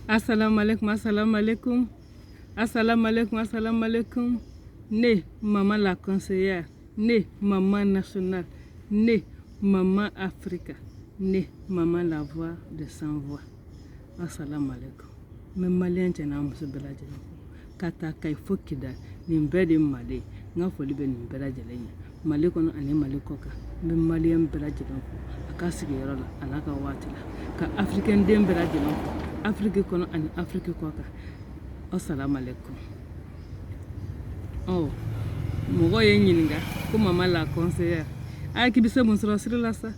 Assalamu alaikum, assalamu alaikum. Assalamu alaikum, assalamu alaikum. Né, maman la conseillère. Né, maman nationale. Né, maman Africa. Né, maman la voix de sans voix. Assalamu alaikum. Mais malien tena muso belaje. Kata kai fokida ni mbede mali. Nga foli be ni belaje lenya. Mali kono ane mali koka. Mais malien belaje no. Akasigi yorola alaka watila. Ka africain dem belaje no. Afrique kono ani Afrique koka. Assalamu alaikum. Oh, mogo ye nyinga ko mama la conseillère. Ay ki bise musoro siri la sa.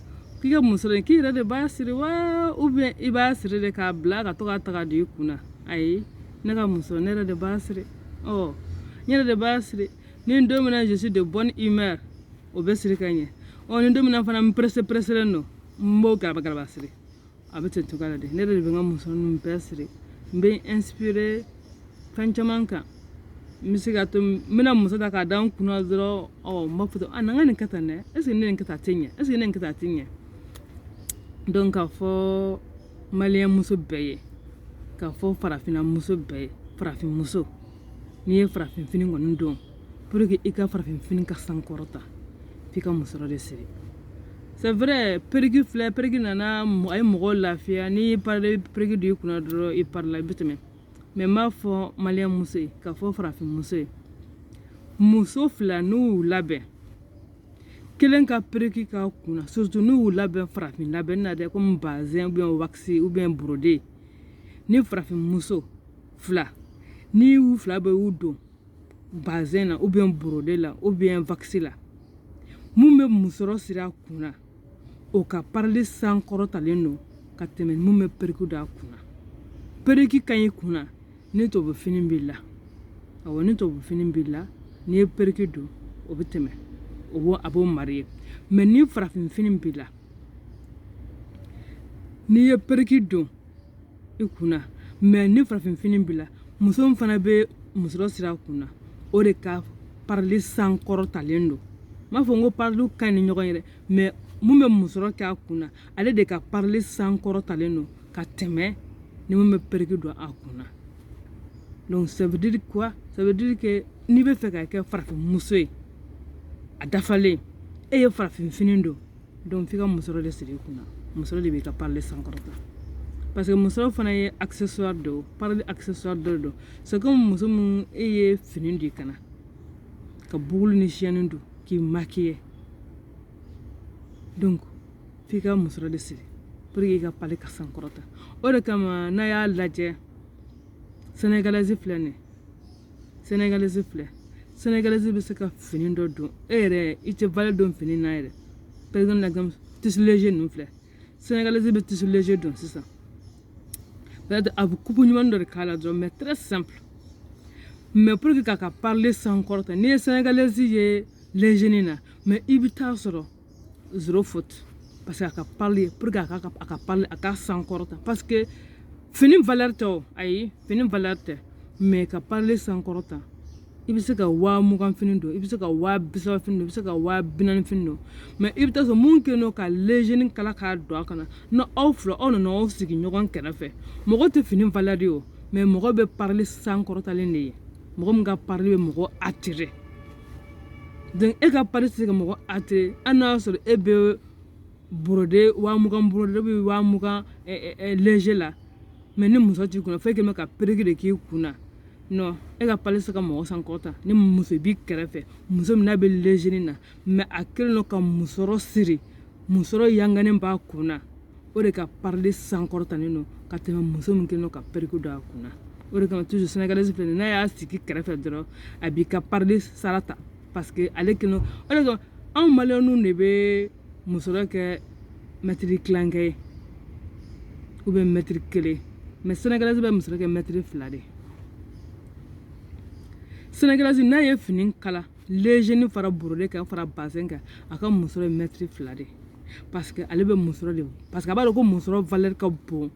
Ki ga musoro ki ire de ba siri wa ou bien i ba siri de ka bla ka to ka taga di kuna. Ay, ne ga musoro ne de ba siri. Oh, nyere de ba siri. Ni ndo mena je suis de bonne humeur. O be siri kanye. Oh, ni ndo mena fana presse no. Mbo garba siri. Abete to kala de. Ne de be ngam musoro mbe siri. Mbe inspiré fanchamanka. Misigato mina muso da ka dan kuna zoro mafuto ananga ni kata ne ese ne nkata tinya ese ne nkata tinya donc ka fo malien muso beye ka fo farafina muso beye farafin muso ni e farafin fini ngon don pour que ika farafin fini ka sankorota fika muso de siri c'est vrai pergi nana ay mo lafia ni parle pergi du kuna dro i parla bitme mais ma fo malien muso ka fo farafin muso fila n'u labɛn kelen ka pereki ka kuna surtout n'u labɛn farafin labɛn na dɛ comme bazin ou bien waxi ou bien brodé ni farafin muso fila ni u fila bɛ u don bazin na ou bien brodé la ou bien waxi la mun bɛ musɔrɔ siri a kuna o ka parili sankɔrɔtalen don ka tɛmɛ mun bɛ pereki da kuna pereki ka ɲi kuna ni to bɛ fini b'i la awɔ ni to bɛ fini b'i la ni pereki do o bɛ tɛmɛ o bo abo marié mais ni farafin fini b'i la ni ye pereki do i kuna mais ni farafin fini b'i la muso fana bɛ musɔrɔ siri a kuna o de ka parili sankɔrɔtalen don m'a fɔ n ko parili ka ɲi ni ɲɔgɔn ye dɛ mais mun bɛ musɔrɔ kɛ a kuna ale de ka parili sankɔrɔtalen don ka tɛmɛ ni mun bɛ pereki do a kuna donc ça veut dire quoi? Ça veut dire que ni bɛ fɛ ka kɛ farafin muso ye a dafalen e ye farafin fini don donc f'i ka musɔrɔ de siri i kunna musɔrɔ de b'i ka parili sankɔrɔta parce que musɔrɔ fana ye accessoire do parili accessoire dɔ don c'est comme muso mun e ye fini don i kana ka bugulu ni siyɛni don k'i maquiller donc f'i ka musɔrɔ de siri pour que i ka parili ka sankɔrɔta o de kama n'a y'a lajɛ sénégalaise filɛ nin sénégalaise bɛ se ka fini dɔ don e yɛrɛ i tɛ valeur dɔn fini na yɛrɛ par exemple tissu léger ninnu filɛ sénégalaise bɛ tissu léger don sisan peut-être a bɛ coupe ɲuman dɔ de k'a la dɔrɔn mais très simple mais pour que k'a ka parler sankɔrɔta n'i ye sénégalaise ye léger na mais i bɛ taa sɔrɔ zéro faute parce que a ka parler pour que a ka parler a ka sankɔrɔta parce que fini valeur tɛ o ayi fini valeur tɛ mais ka parler sankɔrɔta i bɛ se ka 20,000 fini don i bɛ se ka 30,000 fini don i bɛ se ka 40,000 fini don mais i bɛ taa sɔrɔ mun kɛ n'o ka léger kala k'a don a kana n'aw fila aw nana aw sigi ɲɔgɔn kɛrɛfɛ mɔgɔ tɛ fini valeur ye o mais mɔgɔ bɛ parler sankɔrɔtalen de ye mɔgɔ min ka parler bɛ mɔgɔ attirer donc e ka parler tɛ se ka mɔgɔ attirer hali n'a y'a sɔrɔ e bɛ brodé 20,000 brodé bɛ 20,000 léger la mais ni muso t'i kunna fo e kɛlen bɛ ka pereki de k'i kunna non e ka parler se ka mɔgɔ sankɔrɔta ni muso b'i kɛrɛfɛ muso min n'a bɛ léger na mais a kɛlen don ka musɔrɔ siri musɔrɔ yanganen b'a kunna o de ka parler sankɔrɔtalen don ka tɛmɛ muso min kɛlen don ka pereki don a kunna o de kama toujours sénégalaise filɛ nin n'a y'a sigi kɛrɛfɛ dɔrɔn a b'i ka parler sarata parce que ale kɛlen don o de kama anw maliyɛnw de bɛ musɔrɔ kɛ mètre kilankɛ ye ou bien mètre kelen mais sénégalaise bɛ musɔrɔ kɛ mètre 2 de sénégalaise n'a ye fini kala léger ni fara brodé kan fara bazin kan a ka musɔrɔ ye mètre 2 de parce que ale bɛ musɔrɔ de parce que a b'a dɔn ko musɔrɔ valeur ka bon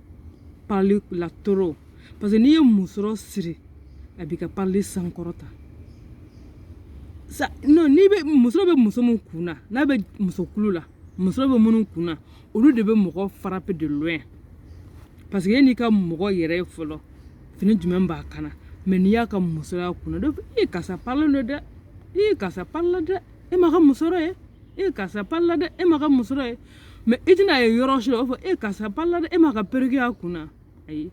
parler la toro parce que n'i ye musɔrɔ siri a b'i ka parler sankɔrɔta non n'i bɛ musɔrɔ bɛ muso min kunna n'a bɛ muso kulu la musɔrɔ bɛ minnu kunna olu de bɛ mɔgɔ frapper de loin parce que n'i ka mɔgɔ yɛrɛ ye fɔlɔ fini jumɛn b'a kana mais n'i y'a ka musoya kunna dɔ fɔ karisa parle no dɛ karisa parle dɛ e ma ka musɔrɔ ye karisa parle dɛ e ma ka musɔrɔ ye mais i tɛna ye yɔrɔ si la o fɔ karisa parle dɛ e ma ka perruque a kunna ayi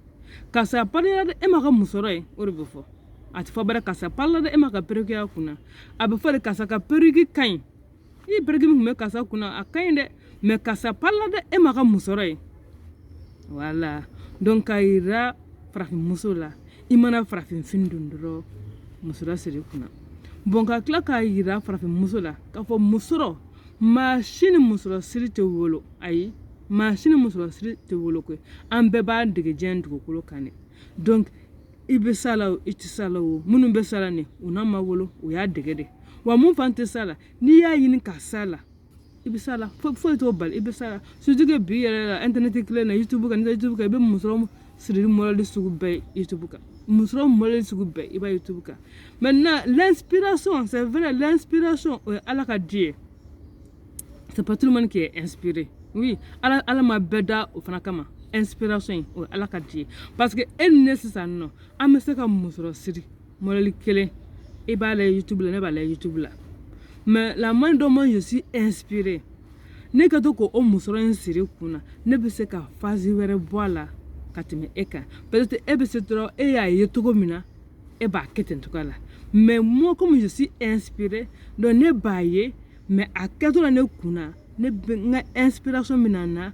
karisa parle dɛ e ma ka musɔrɔ ye o de bɛ fɔ a tɛ fɔ bɛrɛ karisa parle dɛ e ma ka perruque a kunna a bɛ fɔ de karisa ka perruque ka ɲi perruque min tun bɛ karisa kunna a ka ɲi dɛ mais karisa parle dɛ e ma ka musɔrɔ ye voilà donc k'a yira farafinmuso la i mana farafinfini don dɔrɔn musoya siri kunna bon ka tila k'a yira farafinmuso la k'a fɔ musɔrɔ maa si ni musɔrɔ siri tɛ wolo ayi maa si ni musɔrɔ siri tɛ wolo koyi an bɛɛ b'a dege diɲɛ dugukolo kan de donc i bɛ sa la o i tɛ sa la o minnu bɛ sa la nin u n'a ma wolo o y'a dege de wa mun fan tɛ sa la n'i y'a ɲini ka sa la i bɛ sa la foyi t'o bali i bɛ sa la surtout que bi yɛrɛ la internet kelen na youtube kan n'i taara youtube kan i bɛ musɔrɔ sirili modèle sugu bɛɛ youtube kan musɔrɔ modèle sugu bɛɛ i b'a youtube kan maintenant l'inspiration c'est vrai l'inspiration o ye ala ka di ye c'est pas tout le monde qui est inspiré oui ala ma bɛɛ da o fana kama inspiration o ye ala ka di ye parce que e ni ne sisan nɔ an bɛ se ka musɔrɔ siri modèle kelen i b'a lajɛ youtube la ne b'a lajɛ youtube la mais la main dont moi je suis inspirée ne ka to k'o musɔrɔ in siri kunna ne bɛ se ka phase wɛrɛ bɔ a la ka tɛmɛ e kan peut-être e bɛ se dɔrɔn e y'a ye cogo min na e b'a kɛ ten cogoya la mais moi comme je suis inspirée donc ne b'a ye mais a kɛtɔ la ne kunna ne bɛ n ka inspiration min na n na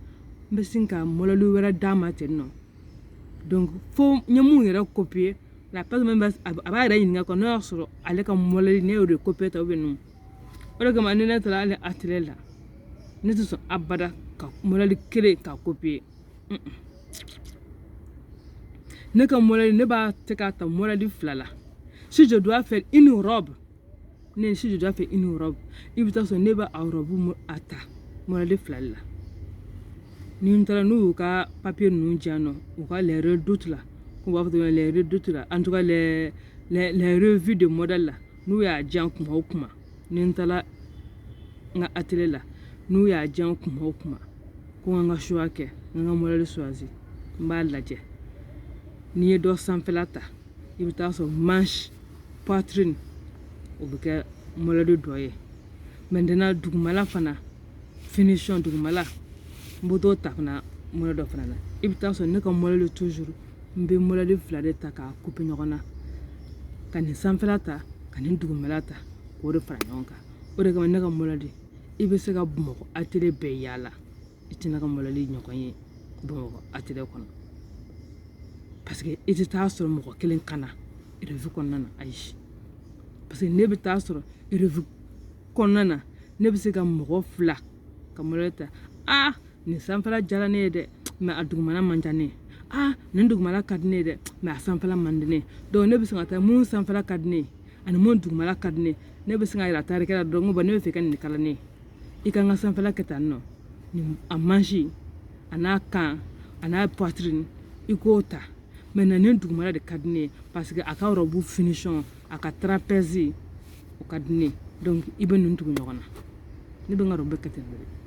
n bɛ sin ka modèle wɛrɛ d'a ma ten nɔ donc fo n ye mun yɛrɛ copier la personne même a b'a yɛrɛ ɲininka quoi n'o y'a sɔrɔ ale ka modèle ne y'o de copier ta ou bien non o de kama ni ne taara ale atelier la ne tɛ sɔn abada ka modèle kelen ka copier ne ka modèle ne b'a se k'a ta modèle fila la si je dois faire une robe si je dois faire une robe i bɛ taa sɔrɔ ne b'a robe a ta modèle fila la ni n taara n'u y'u ka papier ninnu diyan nɔ u ka les redoutes la k'u b'a fɔ cogo min na les redoutes la en tout cas les revues de modèle la n'u y'a diyan kuma o kuma ni n taara n ka atelier la n'u y'a diyan kuma o kuma ko n ka choix kɛ n ka modèle choisi n b'a lajɛ n'i ye dɔ sanfɛla ta i bɛ taa sɔrɔ manche poitrine o bɛ kɛ modèle dɔ ye maintenant dugumala fana finition dugumala n bɛ t'o ta fana modèle dɔ fana na i bɛ taa sɔrɔ ne ka modèle toujours n bɛ modèle fila de ta k'a couper ɲɔgɔn na ka nin sanfɛla ta ka nin dugumala ta k'o de fara ɲɔgɔn kan o de kama ne ka modèle i bɛ se ka Bamakɔ atelier bɛɛ yaala i tɛna ka modèle ɲɔgɔn ye Bamakɔ atelier kɔnɔ parce que i tɛ taa sɔrɔ mɔgɔ kelen kana revue kɔnɔna na ayi parce que ne bɛ taa sɔrɔ revue kɔnɔna na ne bɛ se ka mɔgɔ fila ka modèle ta nin sanfɛla diyara ne ye dɛ mais a dugumala man diya ne ye nin dugumala ka di ne ye dɛ mais a sanfɛla man di ne ye donc ne bɛ se ka taa mun sanfɛla ka di ne ye ani mun dugumala ka di ne ye ne bɛ se ka yira tarikɛ la dɔrɔn ne bɛ fɛ ka nin kala ne ye i ka n ka sanfɛla kɛ tan nɔ a manche a n'a kan a n'a poitrine i k'o ta maintenant nin dugumala de ka di ne ye parce que a ka robe finition a ka trapèze o ka di ne ye donc i bɛ nin tugu ɲɔgɔn na ne bɛ n ka robe kɛ ten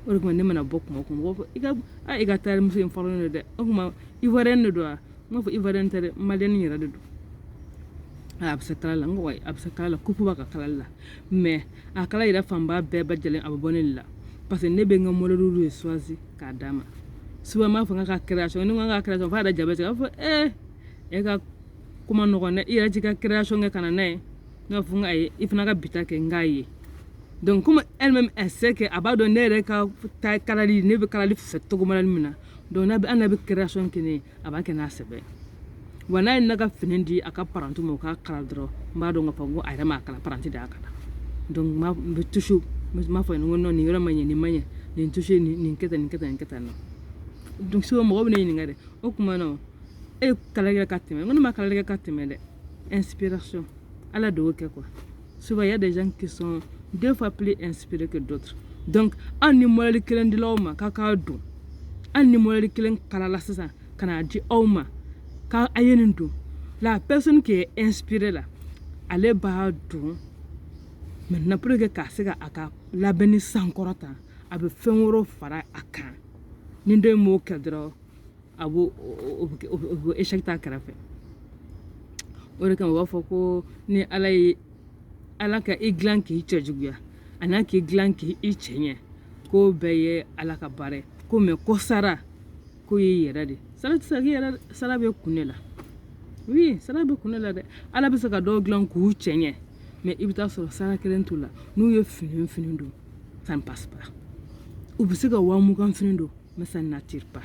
o de kama ne mana bɔ kuma o kuma mɔgɔw fɔ i ka taarimuso in fɔlɔ de dɛ o kuma ivoirienne de don wa n b'a fɔ ivoirienne tɛ dɛ malienne yɛrɛ de don a bɛ se kala la n ko a bɛ se kala la coupe b'a ka kala la mais a kala yɛrɛ fanba bɛɛ lajɛlen a bɛ bɔ ne de la parce que ne bɛ n ka modèle de choisi k'a d'a ma souvent n b'a fɔ n ka création ni n ko n ka création f'a yɛrɛ jabɛ tigɛ a b'a fɔ e ka kuma nɔgɔn dɛ i yɛrɛ t'i ka création kɛ ka na n'a ye ne b'a fɔ n ko ayi i fana ka bita kɛ n k'a ye donc comme elle-même elle sait que a b'a dɔn ne yɛrɛ ka ta kalali ne bɛ kalali fɛ cogo min na donc an n'a bɛ création kɛ ne ye a b'a kɛ n'a sɛbɛn wa n'a ye ne ka fini di a ka paranti ma o k'a kala dɔrɔn n b'a dɔn k'a fɔ ko a yɛrɛ m'a kala paranti de y'a kala donc n bɛ toujours n b'a fɔ n ko non nin yɔrɔ ma ɲɛ nin ma ɲɛ nin touché nin kɛ tan nin kɛ tan nin kɛ tan nɔ donc souvent mɔgɔ bɛ ne ɲininka dɛ o kuma na e kalali kɛ ka tɛmɛ n ko ne ma kalali kɛ ka tɛmɛ dɛ inspiration ala de y'o kɛ quoi souvent il y a des gens qui sont deux fois plus inspirés que d'autres donc an ni modèle kelen dilaw ma k'a k'a don an ni modèle kelen kalala sisan ka n'a di aw ma k'a ye nin don la personne qui est inspirée là ale b'a don maintenant pour que k'a se ka a ka labɛnni sankɔrɔta a bɛ fɛn wɛrɛw fara a kan ni dɔ in m'o kɛ dɔrɔn a b'o échec ta kɛrɛfɛ o de kama u b'a fɔ ko ni ala ka i dilan k'i cɛ juguya a n'a k'i dilan k'i cɛ ɲɛ k'o bɛɛ ye ala ka baara ye ko mɛ ko sara k'o y'i yɛrɛ de sara tɛ se ka k'i yɛrɛ dɛ sara bɛ kun ne la oui sara bɛ kun ne la dɛ ala bɛ se ka dɔw dilan k'u cɛ ɲɛ mais i bɛ taa sɔrɔ sara kelen t'u la n'u ye fini don ça ne passe pas u bɛ se ka 20,000 fini don mais ça n'attire pas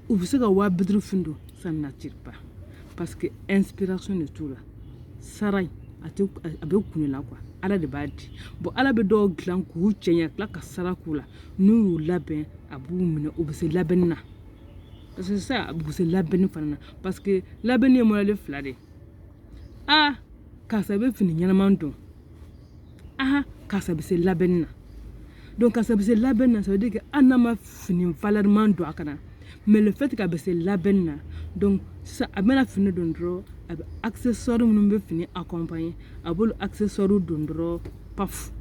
u bɛ se ka 50,000 fini don ça n'attire pas parce que inspiration de t'u la sara a bɛ kun ne la quoi ala de b'a di bon ala bɛ dɔw dilan k'u cɛ ɲɛ tila ka sara k'u la n'u y'u labɛn a b'u minɛ u bɛ se labɛnni na parce que ça a bɛ se labɛnni fana na parce que labɛnni ye modèle 2 de ah karisa bɛ fini ɲɛnaman don ah karisa bɛ se labɛnni na donc karisa bɛ se labɛnni na ça veut dire que hali n'a ma fini valeur don a kana mais le fait k'a bɛ se labɛnni na donc sisan a bɛna fini don dɔrɔn a bɛ accessoire minnu bɛ fini accompagner a b'olu accessoire don dɔrɔn paf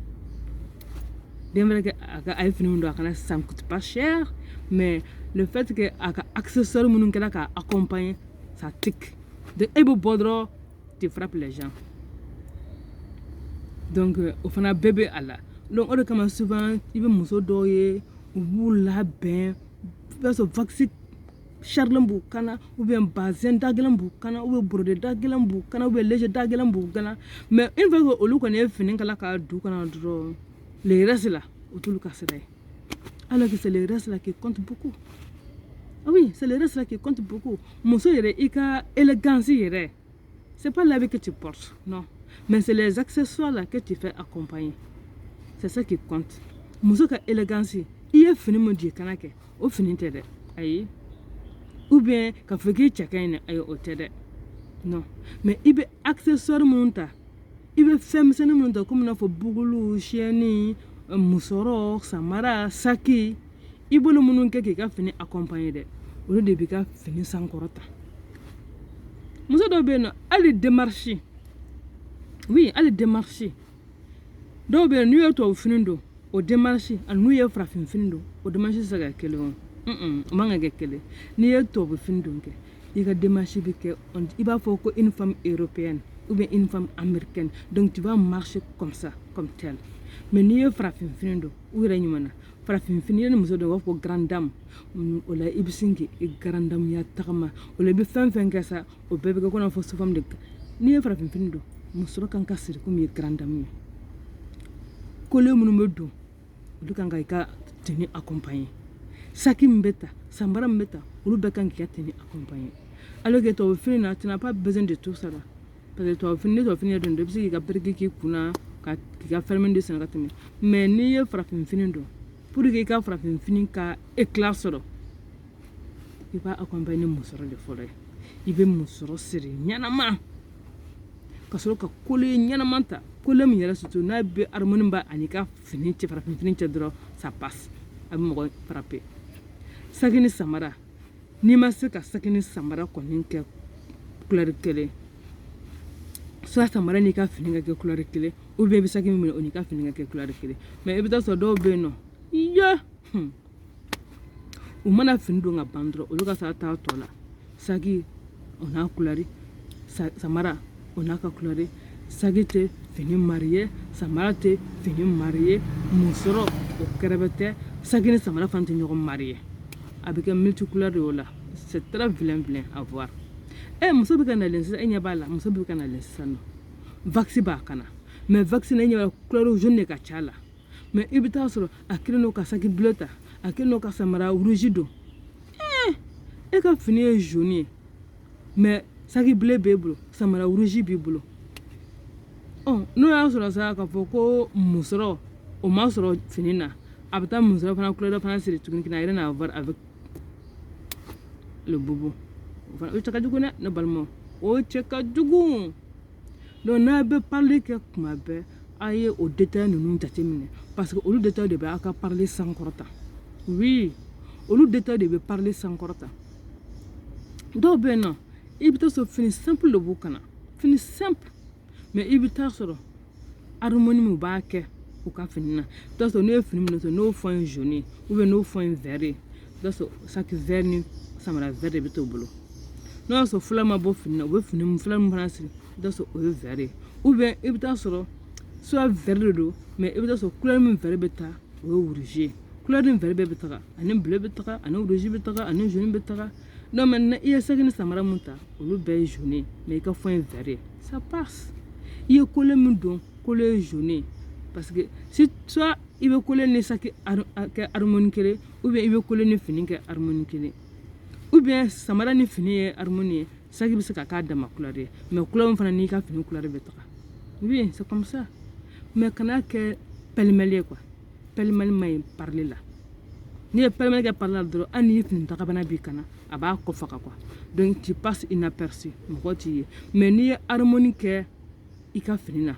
bien vrai que a ye fini min don a kana ça ne coûte pas cher mais le fait que a ka accessoire minnu kɛra k'a accompagner ça tique donc e bɛ bɔ dɔrɔn tu frappes les gens donc o fana bɛɛ bɛ a la donc o de kama souvent i bɛ muso dɔw ye u b'u labɛn i b'a sɔrɔ vaccine charlen b'u kana ou bien bazin da gɛlɛn b'u kana ou bien brodé da gɛlɛn b'u kana ou bien léger da gɛlɛn b'u kana mais une fois que olu kɔni ye fini kala k'a du kana dɔrɔn le reste là o t'olu ka sira ye alors que c'est le reste là qui compte beaucoup ah oui c'est le reste là qui compte beaucoup muso yɛrɛ i ka élégance yɛrɛ c'est pas l'habit que tu portes non mais c'est les accessoires là que tu fais accompagner c'est ça qui compte muso ka élégance i ye fini min di kana kɛ o fini tɛ dɛ ayi ou bien ka fɔ k'i cɛ ka ɲi dɛ ayi o tɛ dɛ non mais i bɛ accessoire minnu ta i bɛ fɛn misɛnnin minnu ta komi i n'a fɔ bugulu chaîne musɔrɔ samara saki i bolo minnu kɛ k'i ka fini accompagner dɛ olu de b'i ka fini sankɔrɔta muso dɔw bɛ yen nɔ hali démarche oui hali démarche dɔw bɛ yen n'u ye tubabu fini don o démarche ani n'u ye farafin fini don o démarche tɛ se ka kɛ kelen o man ka kɛ kelen n'i ye tubabu fini don kɛ i ka démarche bɛ kɛ i b'a fɔ ko une femme européenne ou bien une femme américaine donc tu vas marcher comme ça comme tel mais n'i ye farafin fini don u yɛrɛ ɲuman na farafin fini ye ni muso dɔ u b'a fɔ ko grande dame o la i bɛ sin k'i grande dame ya tagama o la i bɛ fɛn fɛn kɛ sa o bɛɛ bɛ kɛ ko n'a fɔ sous forme de n'i ye farafin fini don muso kan ka siri komi i ye grande dame ye kole minnu bɛ don olu kan ka i ka tenue accompagner saki min bɛ ta samara min bɛ ta olu bɛɛ kan k'i ka tenue accompagner alors que tubabu fini na tu n'as pas besoin de tout ça là parce que tubabu fini ye don i bɛ se k'i ka periki k'i kunna k'i ka fɛrɛmin de sɛnɛ ka tɛmɛ mais n'i ye farafin fini don pour que i ka farafin fini ka éclat sɔrɔ i b'a accompagner musɔrɔ de fɔlɔ ye i bɛ musɔrɔ siri ɲɛnama ka sɔrɔ ka kole ɲɛnama ta kole min yɛrɛ surtout n'a bɛ harmonie ba ani ka fini cɛ farafin fini cɛ dɔrɔn ça passe a bɛ mɔgɔ frapper saki ni samara n'i ma se ka saki ni samara kɔni kɛ couleur kelen soit samara n'i ka fini ka kɛ couleur kelen ou bien i bɛ saki min minɛ o n'i ka fini ka kɛ couleur kelen mais i bɛ taa sɔrɔ dɔw bɛ yen nɔ iya u mana fini don ka ban dɔrɔn olu ka sara t'a tɔ la saki o n'a couleur samara o n'a ka couleur saki tɛ fini marié samara tɛ fini marié musɔrɔ o kɛrɛfɛ tɛ saki ni samara fana tɛ ɲɔgɔn marié a bɛ kɛ multicouleur de o la c'est très vilain à voir muso bɛ ka nalen sisan e ɲɛ b'a la muso bɛ ka nalen sisan nɔ vaccin b'a kana mais vaccin e ɲɛ b'a la couleur jaune de ka ca la mais i bɛ taa sɔrɔ a kelen n'o ka saki bleu ta a kelen n'o ka samara rouge don e ka fini ye jaune ye mais saki bleu b'e bolo samara rouge b'i bolo n'o y'a sɔrɔ sa k'a fɔ ko musɔrɔ o ma sɔrɔ fini na a bɛ taa musɔrɔ fana couleur fana siri tuguni k'i na yɛrɛ n'a voir avec le bobo o cɛ ka jugu dɛ ne balimaw o cɛ ka jugu donc n'a bɛ parler kɛ kuma bɛɛ a ye o détail ninnu jateminɛ parce que olu détail de bɛ aw ka parler sankɔrɔta oui olu détail de bɛ parler sankɔrɔta dɔw bɛ yen nɔ i bɛ taa sɔrɔ fini simple de b'u kana fini simple mais i bɛ taa sɔrɔ harmonie min b'a kɛ u ka fini na i bɛ taa sɔrɔ n'o ye fini minɛ n'o fond ye jaune ou bien n'o fond ye vert ye i bɛ taa sɔrɔ saki vert ni samara vɛri bɛ t'o bolo n'o y'a sɔrɔ fila ma bɔ fini na u bɛ fini mun fila mun fana siri i bɛ taa sɔrɔ o ye vɛri ou bien i bɛ taa sɔrɔ soit vɛri de don mais i bɛ taa sɔrɔ couleur min vɛri bɛ taa o ye rouge couleur min vɛri bɛɛ bɛ taga ani bleu bɛ taga ani rouge bɛ taga ani jaune bɛ taga donc maintenant i ye saki ni samara mun ta olu bɛɛ ye jaune mais i ka fɔ ye vɛri ça passe i ye collet min don collet ye jaune parce que si soit i bɛ collet ni saki kɛ harmonie kelen ou bien i bɛ collet ni fini kɛ harmonie kelen ou bien samara ni fini ye harmonie ye saki bɛ se ka k'a dama couleur ye mais couleur min fana n'i ka fini couleur bɛ taga oui c'est comme ça mais kana kɛ pêle-mêle ye quoi pêle-mêle ma ɲi parler la n'i ye pêle-mêle kɛ parler la dɔrɔn hali n'i ye fini dagabana b'i kana a b'a kɔ faga quoi donc tu passes inaperçu mɔgɔ t'i ye mais n'i ye harmonie kɛ i ka fini na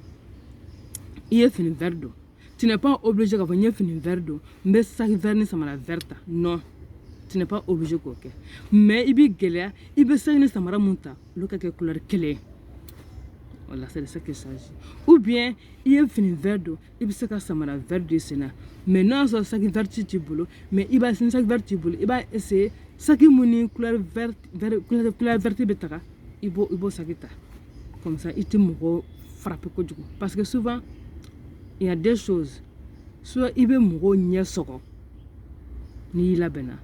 i ye fini vert don tu n'es pas obligé k'a fɔ n ye fini vert don n bɛ saki vert ni samara vert ta non tu n'es pas obligé k'o kɛ mais i bɛ gɛlɛya i bɛ saki ni samara mun ta olu ka kɛ couleur kelen ye voilà c'est de ça qu'il s'agit ou bien i ye fini vert don i bɛ se ka samara vert don i sen na mais n'a sɔrɔ saki vert t'i bolo mais i b'a ni saki vert t'i bolo i b'a essayer saki mun ni couleur verte bɛ taga i b'o saki ta comme ça i tɛ mɔgɔ frapper kojugu parce que souvent il y a deux choses soit i bɛ mɔgɔw ɲɛ sɔgɔ n'i labɛnna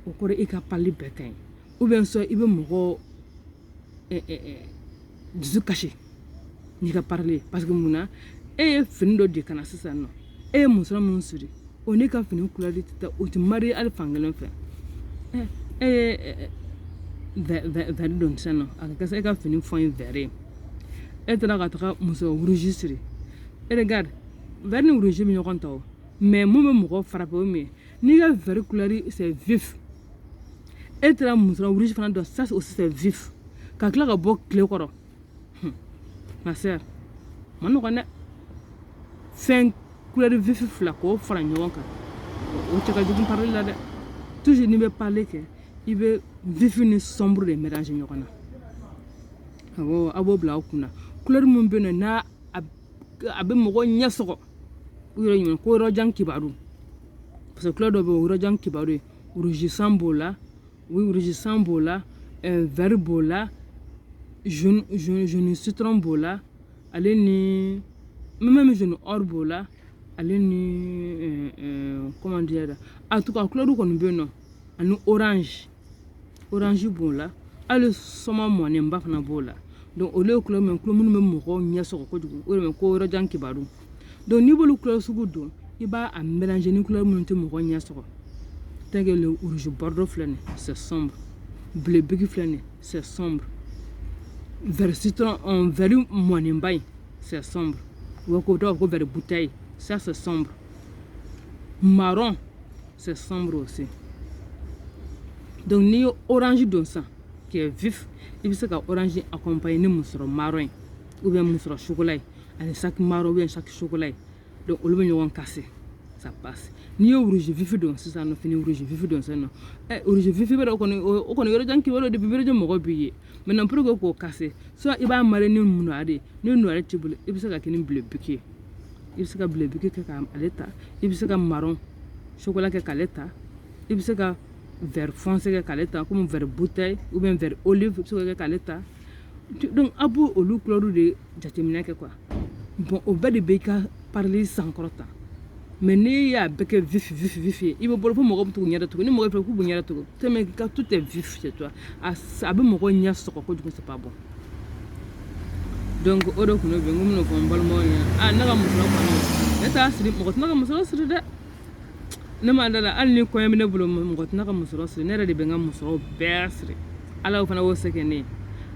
o kɔrɔ i ka parli bɛɛ ka ɲi ou bien soit i bɛ mɔgɔw dusu kasi n'i ka parli parce que mun na e ye fini dɔ de kana sisan nɔ e ye muso mun siri o n'i ka fini couleur tɛ taa o tɛ mari hali fan kelen fɛ e ye vɛri don sisan nɔ a ka kɛ sa e ka fini fɔn ye vɛri ye e taara ka taga muso rouge siri e regarde vɛri ni rouge bɛ ɲɔgɔn ta o mais mun bɛ mɔgɔ frapper o min ye n'i ka vɛri couleur c'est vif e taara muso rouge fana dɔn ça aussi c'est vif ka tila ka bɔ tile kɔrɔ ma sœur ma nɔgɔn dɛ fɛn couleur vif fila k'o fara ɲɔgɔn kan o cɛ ka jugu parler la dɛ toujours n'i bɛ parler kɛ i bɛ vif ni sombre de mélanger ɲɔgɔn na awɔ a b'o bila aw kunna couleur min bɛ yen nɔ n'a a bɛ mɔgɔ ɲɛ sɔgɔ u yɛrɛ ɲuman ko yɔrɔjan kibaru parce que couleur dɔ bɛ yen o yɔrɔjan kibaru ye rouge sang b'o la oui rouge sang b'o la vert b'o la jaune citron b'o la ale ni même jaune or b'o la ale ni comment dire en tout cas couleur kɔni bɛ yen nɔ ani orange b'o la hali sɔmɔ mɔnenba fana b'o la donc olu ye couleur minnu bɛ mɔgɔw ɲɛ sɔgɔ kojugu o de bɛ ko yɔrɔjan kibaru donc n'i b'olu couleur sugu dɔn i b'a mélanger ni couleur minnu tɛ mɔgɔ ɲɛ sɔgɔ tel que le rouge bordeaux filɛ nin c'est sombre bleu bigi filɛ nin c'est sombre vert citron vert mɔnenba in c'est sombre ou ko dɔw ko vert bouteille ça c'est sombre marron c'est sombre aussi donc n'i ye orange don san qui est vif i bɛ se ka orange accompagner ni mun sɔrɔ marron ou bien mun sɔrɔ chocolat ani sac marron ou bien sac chocolat donc olu bɛ ɲɔgɔn casser ça passe n'i ye rouge vif don sisan nɔ fini rouge vif don sisan nɔ rouge vif bɛ o kɔni yɔrɔjan kibaru de bɛ yɔrɔjan mɔgɔ b'i ye maintenant pour que k'o casser soit i b'a marrer ni noir de ni noir t'i bolo i bɛ se ka kɛ ni bleu bique i bɛ se ka bleu bique kɛ k'ale ta i bɛ se ka marron chocolat kɛ k'ale ta i bɛ se ka vert foncé kɛ k'ale ta comme vert bouteille ou bien vert olive i bɛ se k'o kɛ k'ale ta donc a b'o olu couleur de jateminɛ kɛ quoi bon o bɛɛ de bɛ i ka parler sankɔrɔta mais n'i y'a bɛɛ kɛ vif ye i bɛ bolo fo mɔgɔ bɛ to k'u ɲɛ datugu ni mɔgɔ fɛ k'u b'u ɲɛ datugu tellement que tout est vif chez toi a bɛ mɔgɔ ɲɛ sɔgɔ kojugu c'est pas bon donc o de tun bɛ n ko n bɛn'o fɔ n balimaw ɲɛna ne ka musɔrɔ kɔni ne t'a siri mɔgɔ tɛna ka musɔrɔ siri dɛ ne ma da la hali ni kɔɲɔ bɛ ne bolo mɔgɔ tɛna ka musɔrɔ siri ne yɛrɛ de bɛ n ka musɔrɔ bɛɛ siri ala fana y'o se kɛ ne ye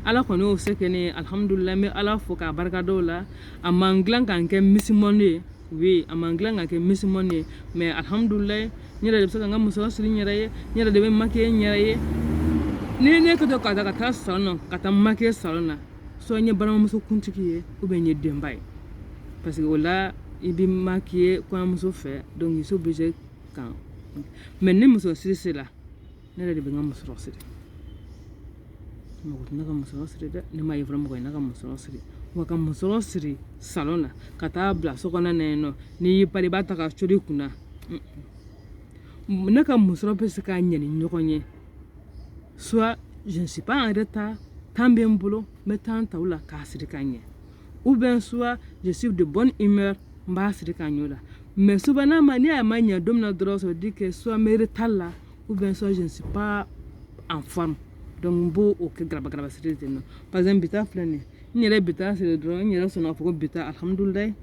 ala kɔni y'o se kɛ ne ye alhamdulilayi n bɛ ala fo k'a barika da o la a ma n dilan k'an kɛ misimɔni ye oui a ma n dilan k'an kɛ misimɔni ye mais alhamdulilayi n yɛrɛ de bɛ se ka n ka musɔrɔ siri n yɛrɛ ye n yɛrɛ de bɛ maquiller n yɛrɛ ye ni ne kɛ to ka taa salon na ka taa maquiller salon na soit n ye balimamuso kuntigi ye ou bien n ye denba ye parce que o la i bɛ maquiller kɔɲɔmuso fɛ donc i so obligé kan mais ni muso siri sera ne yɛrɛ de bɛ n ka musɔrɔ siri mɔgɔ tɛ ne ka musɔrɔ siri dɛ ne m'a ye fɔlɔ mɔgɔ ye ne ka musɔrɔ siri wa ka musɔrɔ siri salon na ka taa bila so kɔnɔ na yen nɔ n'i y'i pari i b'a ta ka cori i kunna ne ka musɔrɔ bɛ se k'a ɲɛ ni ɲɔgɔn ye soit je ne suis pas en retard temps bɛ n bolo n bɛ temps ta o la k'a siri ka ɲɛ ou bien soit je suis de bonne humeur n b'a siri ka ɲɛ o la mais souvent ni a ma ɲɛ don min na dɔrɔn ça veut dire que soit n bɛ retard la ou bien soit je ne suis pas en forme donc n b'o kɛ garaba siri ten nɔ par exemple bi ta filɛ nin ye n yɛrɛ bi ta siri dɔrɔn n yɛrɛ sɔnna k'a fɔ ko bi ta alhamdulilayi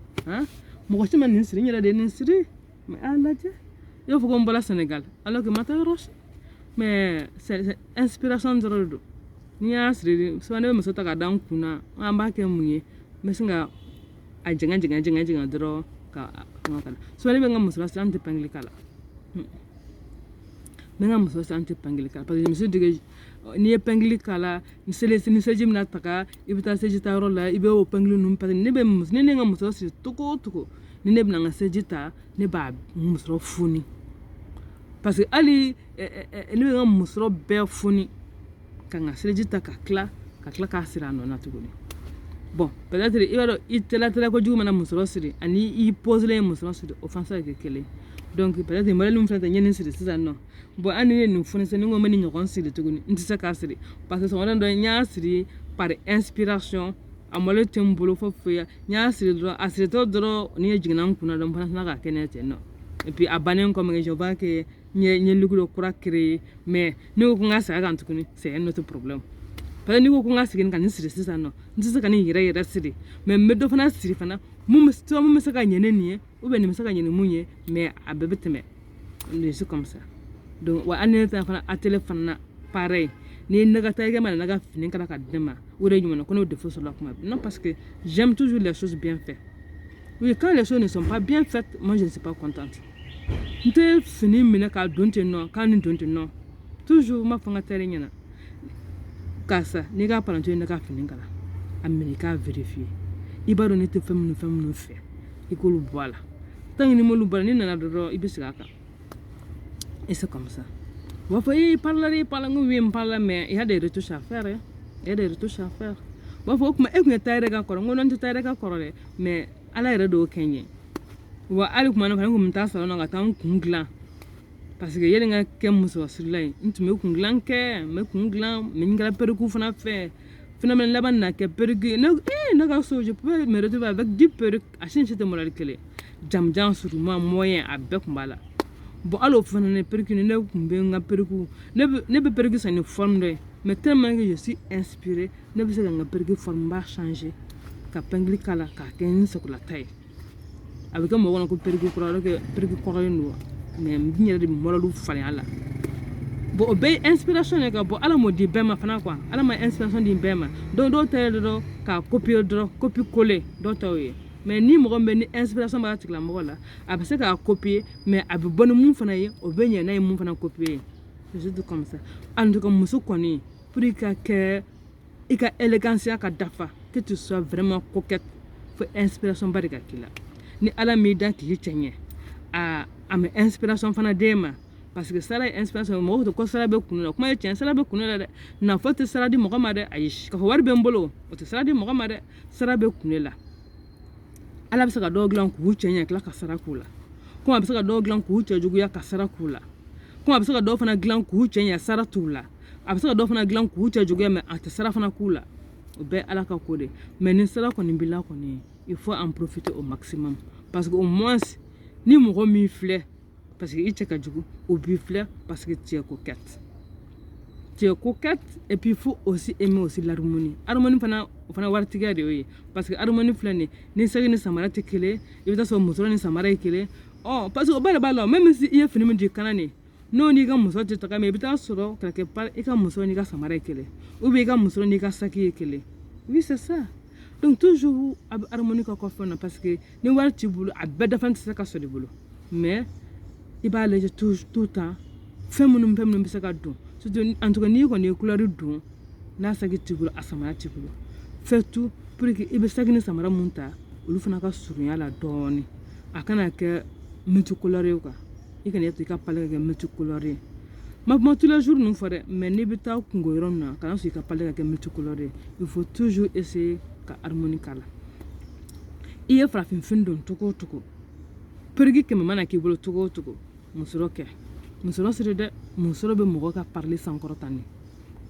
mɔgɔ si ma nin siri n yɛrɛ de ye nin siri mais a lajɛ i b'a fɔ ko n bɔra Sénégal alors que n ma taa yɔrɔ si mais c'est inspiration dɔrɔn de don n'i y'a siri souvent ne bɛ muso ta k'a da n kun na an b'a kɛ mun ye n bɛ se ka a jɛngɛ dɔrɔn ka fɛngɛ k'a la souvent ne bɛ n ka muso siri an tɛ pɛngili k'a la n bɛ n ka muso siri an tɛ pɛngili k'a la parce que je me suis dit que n'i ye pɛngili k'a la ni seliji bɛna taga i bɛ taa seliji ta yɔrɔ la i bɛ o pɛngili ninnu parce que ni ne ye n ka muso siri cogo o cogo ni ne bɛna n ka seliji ta ne b'a muso foni parce que hali ne bɛ n ka muso bɛɛ foni ka n ka seliji ta ka tila k'a siri a nɔ na tuguni bon peut-être i b'a dɔn i tɛla kojugu mana muso siri ani i poselen ye muso siri o fana se ka kɛ kelen donc peut-être modèle min filɛ tan n ye nin siri sisan nɔ bon hali ni ye nin foni sisan ni n ko n bɛ nin ɲɔgɔn siri tuguni n tɛ se k'a siri parce que sɔgɔmada dɔ n y'a siri par inspiration a modèle tɛ n bolo foyi foyi n y'a siri dɔrɔn a siritɔ dɔrɔn ni ye jiginna n kunna dɔrɔn n fana sina k'a kɛ ne ten nɔ et puis a bannen kɔ je vois que n ye ligue dɔ kura créer mais ne ko ko n ka segin a kan tuguni c'est un autre problème parce que n'i ko ko n ka segin ka nin siri sisan nɔ n tɛ se ka nin yɛrɛ siri mais n bɛ dɔ fana siri fana mun bɛ se ka ɲɛ ne nin ye ou bien nin bɛ se ka ɲɛ ni mun ye mais a bɛɛ bɛ tɛmɛ je suis comme ça donc wa hali ne ta fana atelier fana na pareil ni ne ka taa i ka mana ne ka fini kala ka di ne ma o de ɲuman na ko ne défaut sɔrɔla kuma bɛɛ non parce que j'aime toujours les choses bien faites oui quand les choses ne sont pas bien faites moi je ne suis pas contente n tɛ fini minɛ k'a don ten nɔ k'a ni don ten nɔ toujours n b'a fɔ n ka teri ɲɛna karisa n'i ka palanto ye ne ka fini kala a minɛ i k'a vérifier i b'a dɔn ne tɛ fɛn minnu fɛ i k'olu bɔ a la tant que ni m'olu bɔ a la n'i nana dɔrɔn i bɛ segin a kan et c'est comme ça u b'a fɔ i parle n ko oui n parle mais il y a des retouches à faire u b'a fɔ o tuma e tun ye tailleur ka kɔrɔ n ko non n tɛ tailleur ka kɔrɔ dɛ mais ala yɛrɛ de y'o kɛ n ye wa hali kuma na fana n kun bɛ taa salon na ka taa n kun dilan parce que yɛlɛ n ka kɛ musɔrɔsirila ye n tun bɛ kun dilan kɛ n bɛ kun dilan mɛ n kɛra perruque fana fɛ finalement laban na kɛ perruque ne ka so je pouvais me retrouver avec 10 perruques a si tɛ modèle kelen jamujan surunman moyen a bɛɛ kun b'a la bon hali o fana ne perruque ne kun bɛ n ka perruque ne bɛ perruque san ni forme dɔ ye mais tellement que je suis inspirée ne bɛ se ka n ka perruque forme b'a changer ka pɛngili k'a la k'a kɛ n sagolata ye a bɛ kɛ mɔgɔ kɔnɔ ko perruque kɔrɔ kɛ perruque kɔrɔlen don mais n yɛrɛ de modèle falen a la bon o bɛɛ ye inspiration ye ka bɔ ala m'o di bɛɛ ma fana quoi ala ma inspiration di bɛɛ ma donc dɔw ta ye dɔrɔn k'a copier dɔrɔn copie coller dɔw ta y'o ye mais ni mɔgɔ min bɛ ni inspiration b'a tigilamɔgɔ la a bɛ se k'a copier mais a bɛ bɔ ni mun fana ye o bɛ ɲɛ n'a ye mun fana copier c'est tout comme ça en tout cas muso kɔni pour i ka kɛ i ka élégance ka dafa que tu sois vraiment coquette fo inspiration ba de ka k'i la ni ala m'i da k'i cɛ ɲɛ a mɛ inspiration fana d'e ma parce que sara ye inspiration mɔgɔw tɛ ko sara bɛ kun na kuma ye tiɲɛ sara bɛ kun la dɛ nafolo tɛ sara di mɔgɔ ma dɛ ayi k'a fɔ wari bɛ n bolo o tɛ sara di mɔgɔ ma dɛ sara bɛ kun la ala bɛ se ka dɔw dilan k'u cɛ ɲɛ tila ka sara k'u la komi a bɛ se ka dɔw dilan k'u cɛ juguya ka sara k'u la komi a bɛ se ka dɔw fana dilan k'u cɛ ɲɛ sara t'u la a bɛ se ka dɔw fana dilan k'u cɛ juguya mɛ a tɛ sara fana k'u la o bɛɛ ala ka ko de mais ni sara kɔni b'i la kɔni il faut en profiter au maximum parce que au moins ni mɔgɔ min filɛ parce que i cɛ ka jugu o b'i filɛ parce que tu es coquette et puis il faut aussi aimer aussi l'harmonie harmonie fana o fana waritigiya de y'o ye parce que harmonie filɛ nin ni sɛgi ni samara tɛ kelen i bɛ taa sɔrɔ muso ni samara ye kelen parce que o bɛɛ de b'a la même si i ye fini min di kana nin n'o n'i ka muso tɛ taga mɛ i bɛ taa sɔrɔ quelque part i ka muso n'i ka samara ye kelen ou bien i ka muso n'i ka saki ye kelen oui c'est ça donc toujours a bɛ harmonie ka kɔfɛ na parce que ni wari t'i bolo a bɛɛ dafa tɛ se ka sɔrɔ i bolo mais i b'a lajɛ tout le temps fɛn minnu bɛ se ka don surtout en tout cas n'i kɔni ye couleur don n'a saki t'i bolo a samara t'i bolo fais tout pour que i bɛ saki ni samara mun ta olu fana ka surunya la dɔɔni a kana kɛ multicolore ye quoi i kana to i ka palais ka kɛ multicolore ye ma kuma tous les jours ninnu fɔ dɛ mais n'i bɛ taa kungo yɔrɔ min na kana sɔn i ka palais ka kɛ multicolore ye il faut toujours essayer ka harmonie k'a la i ye farafinfini don cogo o cogo perigi kɛmɛ mana k'i bolo cogo o cogo musɔrɔ kɛ musɔrɔ siri dɛ musɔrɔ bɛ mɔgɔ ka parler sankɔrɔta ni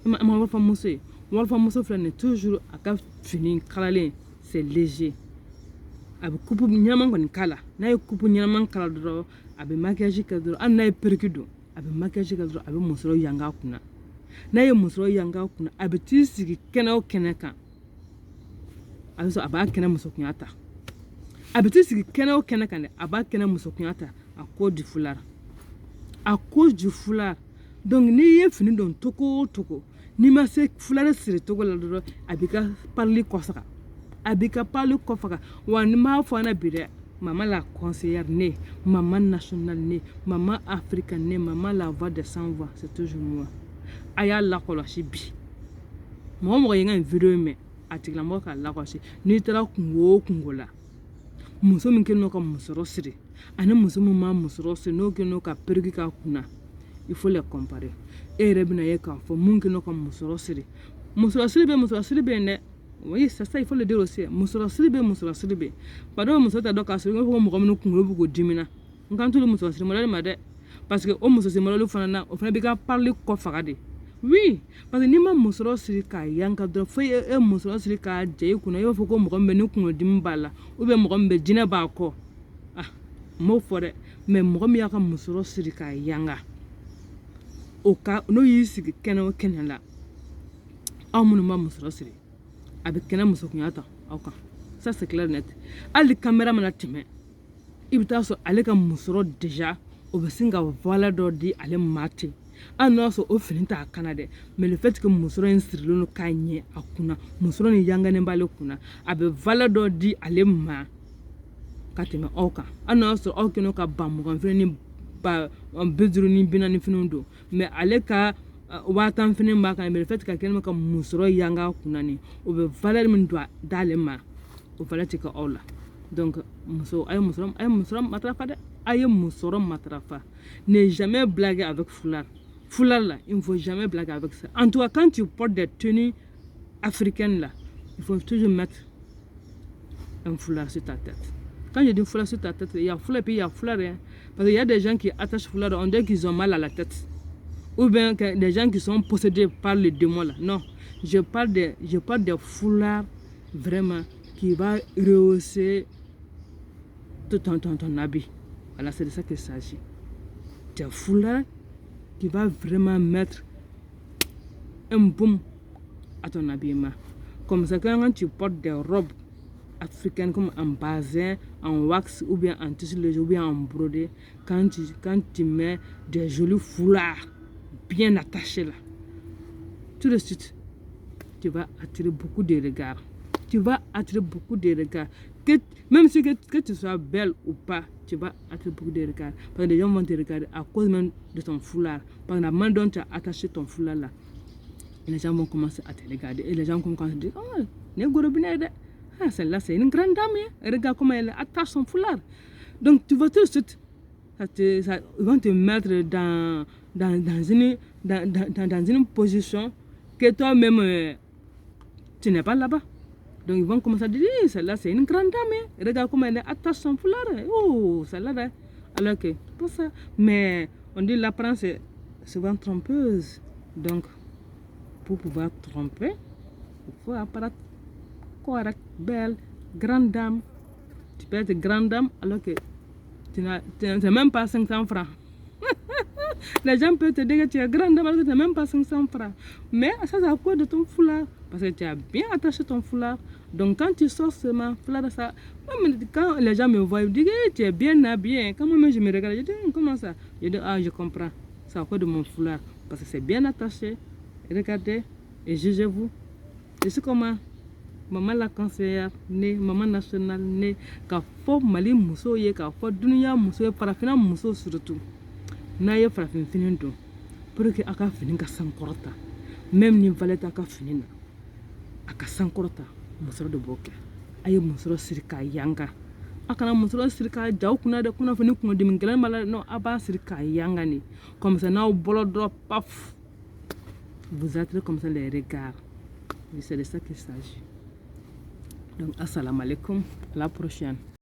ma walifa muso ye walifa muso filɛ nin toujours a ka fini kalalen c'est léger a bɛ coupe ɲɛnaman kɔni k'a la n'a ye coupe ɲɛnaman kala dɔrɔn a bɛ maquillage kɛ dɔrɔn hali n'a ye perruque don a bɛ maquillage kɛ dɔrɔn a bɛ musɔrɔ yanga a kunna n'a ye musɔrɔ yanga a kunna a bɛ t'i sigi kɛnɛ o kɛnɛ kan a bɛ sɔrɔ a b'a kɛnɛ musokunya ta a bɛ t'i sigi kɛnɛ o kɛnɛ kan dɛ a b'a kɛnɛ musokunya ta à cause du foulard à cause du foulard donc n'i ye fini don togo o togo n'i ma se foulard siri togo la dɔrɔn a b'i ka parili kɔsaga a b'i ka parili kɔfaga wa ni m'a fɔ an na bi dɛ maman la conseillère ne maman nationale ne maman africaine ne maman la voix des sans voix c'est toujours moi a y'a lakɔlɔsi bi mɔgɔ mɔgɔ ye n ka nin video mɛn a tigilamɔgɔ k'a lakɔlɔsi n'i taara kungo o kungo la muso min kɛlen don ka musɔrɔ siri ani muso min ma musɔrɔ siri n'o kɛlen don ka perruque k'a kunna il faut les comparer e yɛrɛ bɛna ye k'a fɔ mun kɛlen don ka musɔrɔ siri bɛ yen dɛ oui c'est ça il faut le dire aussi musɔrɔ siri bɛ yen pardon muso t'a dɔn k'a sɔrɔ i b'a fɔ ko mɔgɔ minnu kunkolo b'u ko dimina n kan t'olu musɔrɔ siri modèle ma dɛ parce que o muso siri modèle fana na o fana b'i ka parili kɔfaga de oui parce que n'i ma musɔrɔ siri k'a yanka dɔrɔn fo e musɔrɔ siri k'a jɛ i kunna i b'a fɔ ko mɔgɔ min bɛ ni kunkolodimi b'a la ou bien mɔgɔ min bɛ jinɛ b'a kɔ ah n m'o fɔ dɛ mais mɔgɔ min y'a ka musɔrɔ siri k'a yanga o ka n'o y'i sigi kɛnɛ o kɛnɛ la aw minnu ma musɔrɔ siri a bɛ kɛnɛ musokunya ta aw kan ça c'est clair net hali caméra mana tɛmɛ i bɛ taa sɔrɔ ale ka musɔrɔ déjà o bɛ sin ka valeur dɔ di ale ma ten hali n'a sɔrɔ o fini t'a kana dɛ mais le fait que musɔrɔ in sirilen don k'a ɲɛ a kunna musɔrɔ nin yanganen b'ale kunna a bɛ valeur dɔ di ale ma ka tɛmɛ aw kan hali n'a sɔrɔ aw kɛlen don ka ba mugan fini ni ba 50 ni 40 finiw don mais ale ka 10 fini b'a kan mais le fait que a kɛlen don ka musɔrɔ yanga a kunna nin o bɛ valeur min don d'ale ma o valeur tɛ kɛ aw la donc muso a ye musɔrɔ matarafa dɛ a ye musɔrɔ matarafa ne jamais blaguer avec foulard foulard là il ne faut jamais blaguer avec ça en tout cas quand tu portes des tenues africaines là il faut toujours mettre un foulard sur ta tête quand je dis foulard sur ta tête il y a foulard et puis il y a foulard hein. Parce qu'il y a des gens qui attachent foulard on dirait qu'ils ont mal à la tête ou bien des gens qui sont possédés par les démons là non je parle des foulards vraiment qui va rehausser tout ton habit. Voilà, c'est de ça qu'il s'agit. Des foulards qui va vraiment mettre un boom à ton habillement. Comme ça, quand tu portes des robes africaines comme en bazin, en wax ou bien en tissu léger ou bien en brodé, quand tu mets des jolis foulards bien attachés là, tout de suite, tu vas attirer beaucoup de regards. Même si que tu sois belle ou pas, tu vas attirer beaucoup de regards. Parce que les gens vont te regarder à cause même de ton foulard. Par la main dont tu as attaché ton foulard là. Et les gens vont commencer à te regarder. Et les gens vont commencer à dire, oh, celle-là c'est une grande dame. Hein. Regarde comment elle attache son foulard. Donc tu vas tout de suite, ils vont te mettre dans une position que toi-même, tu n'es pas là-bas. Donc ils vont commencer à dire, celle-là c'est une grande dame. Hein. Regarde comment elle attache son foulard. Oh, celle-là. Là. Alors que, pour ça. Mais on dit l'apparence est souvent trompeuse. Donc, pour pouvoir tromper, il faut apparaître correct, belle, grande dame. Tu peux être grande dame alors que tu n'as même pas 500 francs. Les gens peuvent te dire que tu es grande dame alors que tu n'as même pas 500 francs. Mais ça c'est à cause de ton foulard. Parce que tu as bien attaché ton foulard. Donc quand tu sors seulement, foulard, ça, quand les gens me voient, ils me disent tu es bien habillé. Quand moi je me regarde, je dis comment ça? Je dis je comprends. C'est à cause de mon foulard. Parce que c'est bien attaché. Regardez et jugez-vous. Je suis comment? Maman la conseillère, maman nationale, ka fo Mali muso ye, ka fo dunia muso ye, farafina muso surtout. N'a ye farafin fini don pour que aka fini ka sankorota. Même ni valeta aka fini na. Aka sankorota musoro de boke. Aye musoro sirika yanga. Akana musoro sirika jaw kuna de kuna fini kuna de mingelen mala no aba sirika yanga ni. Comme ça na bolo drop paf. Vous êtes comme ça les regards. C'est de ça qu'il s'agit. Donc, assalamu alaikum, à la prochaine.